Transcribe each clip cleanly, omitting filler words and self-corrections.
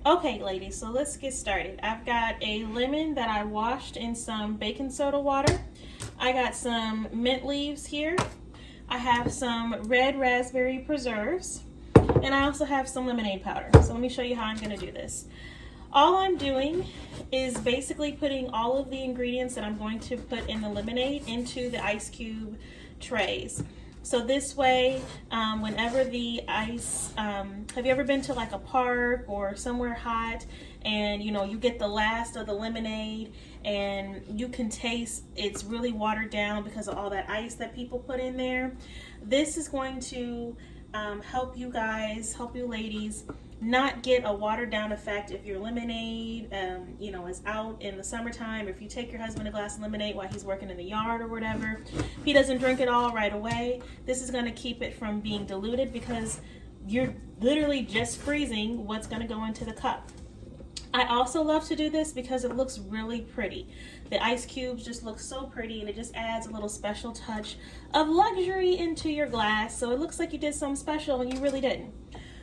Okay, ladies, so let's get started. I've got a lemon that I washed in some baking soda water. I got some mint leaves here. I have some red raspberry preserves. And I also have some lemonade powder. So let me show you how I'm going to do this. All I'm doing is basically putting all of the ingredients that I'm going to put in the lemonade into the ice cube trays. So this way, whenever the ice, have you ever been to like a park or somewhere hot and you get the last of the lemonade and you can taste it's really watered down because of all that ice that people put in there? This is going to help you guys, help you ladies not get a watered down effect if your lemonade is out in the summertime. If you take your husband a glass of lemonade while he's working in the yard or whatever, he doesn't drink it all right away. This is going to keep it from being diluted because you're literally just freezing what's going to go into the cup. I also love to do this because it looks really pretty. The ice cubes just look so pretty and it just adds a little special touch of luxury into your glass. So it looks like you did something special and you really didn't.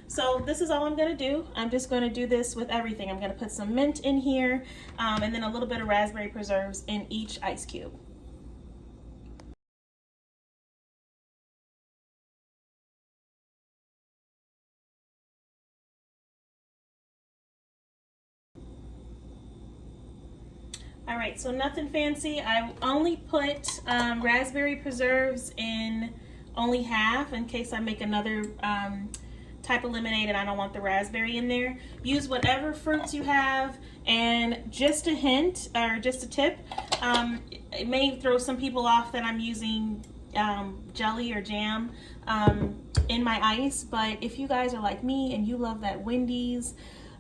So this is all I'm going to do. I'm just going to do this with everything. I'm going to put some mint in here and then a little bit of raspberry preserves in each ice cube. All right, so nothing fancy. I only put raspberry preserves in only half in case I make another type of lemonade and I don't want the raspberry in there. Use whatever fruits you have, and just a hint or just a tip, it may throw some people off that I'm using jelly or jam in my ice, but if you guys are like me and you love that Wendy's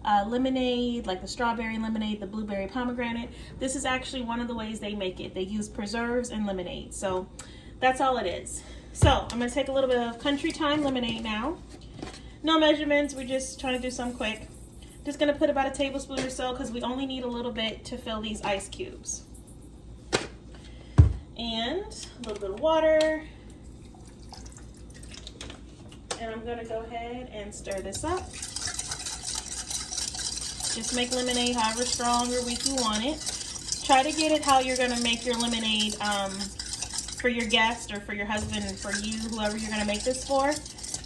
lemonade, like the strawberry lemonade, the blueberry pomegranate, this is actually one of the ways they make it. They use preserves and lemonade, so that's all it is. So I'm going to take a little bit of Country Time lemonade now. No measurements, we're just trying to do some quick. Just going to put about a tablespoon or so because we only need a little bit to fill these ice cubes. And a little bit of water. And I'm going to go ahead and stir this up. Just make lemonade however strong or weak you want it. Try to get it how you're going to make your lemonade for your guest or for your husband, for you, whoever you're going to make this for.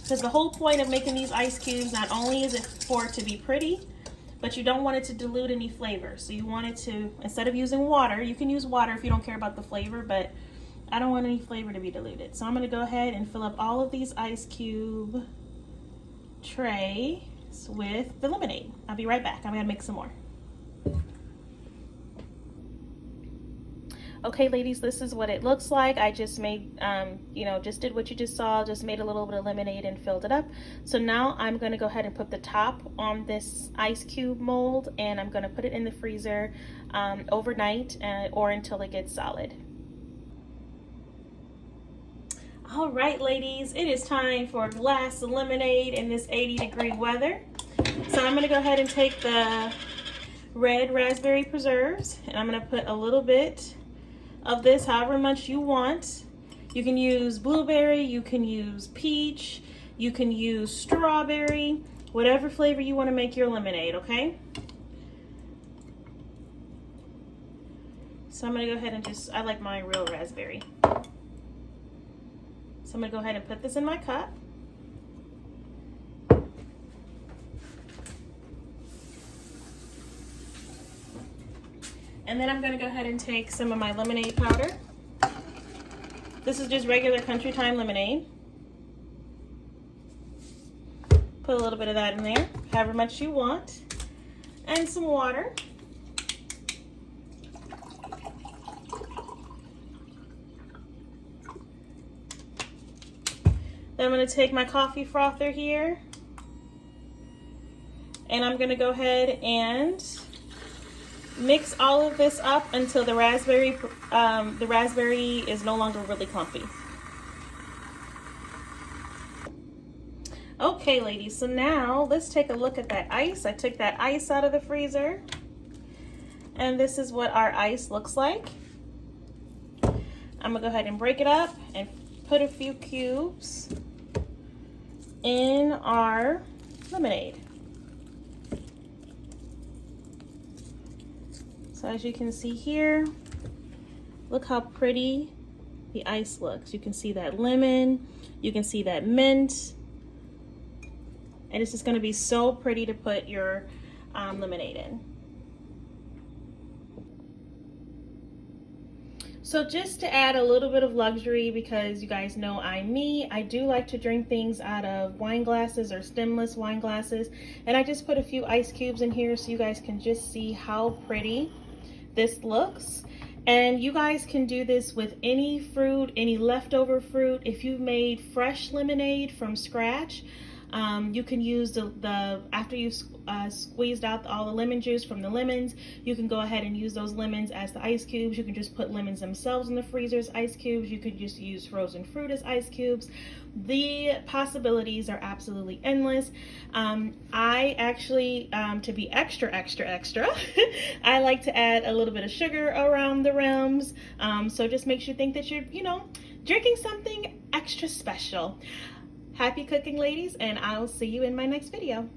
Because the whole point of making these ice cubes, not only is it for it to be pretty, but you don't want it to dilute any flavor. So you want it to, instead of using water, you can use water if you don't care about the flavor, but I don't want any flavor to be diluted. So I'm going to go ahead and fill up all of these ice cube trays with the lemonade. I'll be right back. I'm going to make some more. Okay, ladies, this is what it looks like. I just made, just did what you just saw, just made a little bit of lemonade and filled it up. So now I'm going to go ahead and put the top on this ice cube mold, and I'm going to put it in the freezer overnight or until it gets solid. All right, ladies, it is time for a glass of lemonade in this 80-degree weather. So I'm going to go ahead and take the red raspberry preserves, and I'm going to put a little bit of this, however much you want. You can use blueberry, you can use peach, you can use strawberry, whatever flavor you want to make your lemonade, okay? So I'm going to go ahead and I like mine real raspberry. So I'm going to go ahead and put this in my cup. And then I'm going to go ahead and take some of my lemonade powder. This is just regular Country Time lemonade. Put a little bit of that in there, however much you want. And some water. Then I'm going to take my coffee frother here. And I'm going to go ahead and mix all of this up until the raspberry is no longer really clumpy. Okay, ladies, so now let's take a look at that ice. I took that ice out of the freezer, and this is what our ice looks like. I'm gonna go ahead and break it up and put a few cubes in our lemonade. So as you can see here, look how pretty the ice looks. You can see that lemon, you can see that mint, and it's just going to be so pretty to put your lemonade in. So just to add a little bit of luxury, because you guys know I'm me, I do like to drink things out of wine glasses or stemless wine glasses, and I just put a few ice cubes in here so you guys can just see how pretty this looks. And you guys can do this with any fruit, any leftover fruit. If you made fresh lemonade from scratch, you can use the after you've squeezed out all the lemon juice from the lemons, you can go ahead and use those lemons as the ice cubes. You can just put lemons themselves in the freezer as ice cubes. You could just use frozen fruit as ice cubes. The possibilities are absolutely endless. I actually, to be extra, I like to add a little bit of sugar around the rims. So it just makes you think that you're, drinking something extra special. Happy cooking, ladies, and I'll see you in my next video.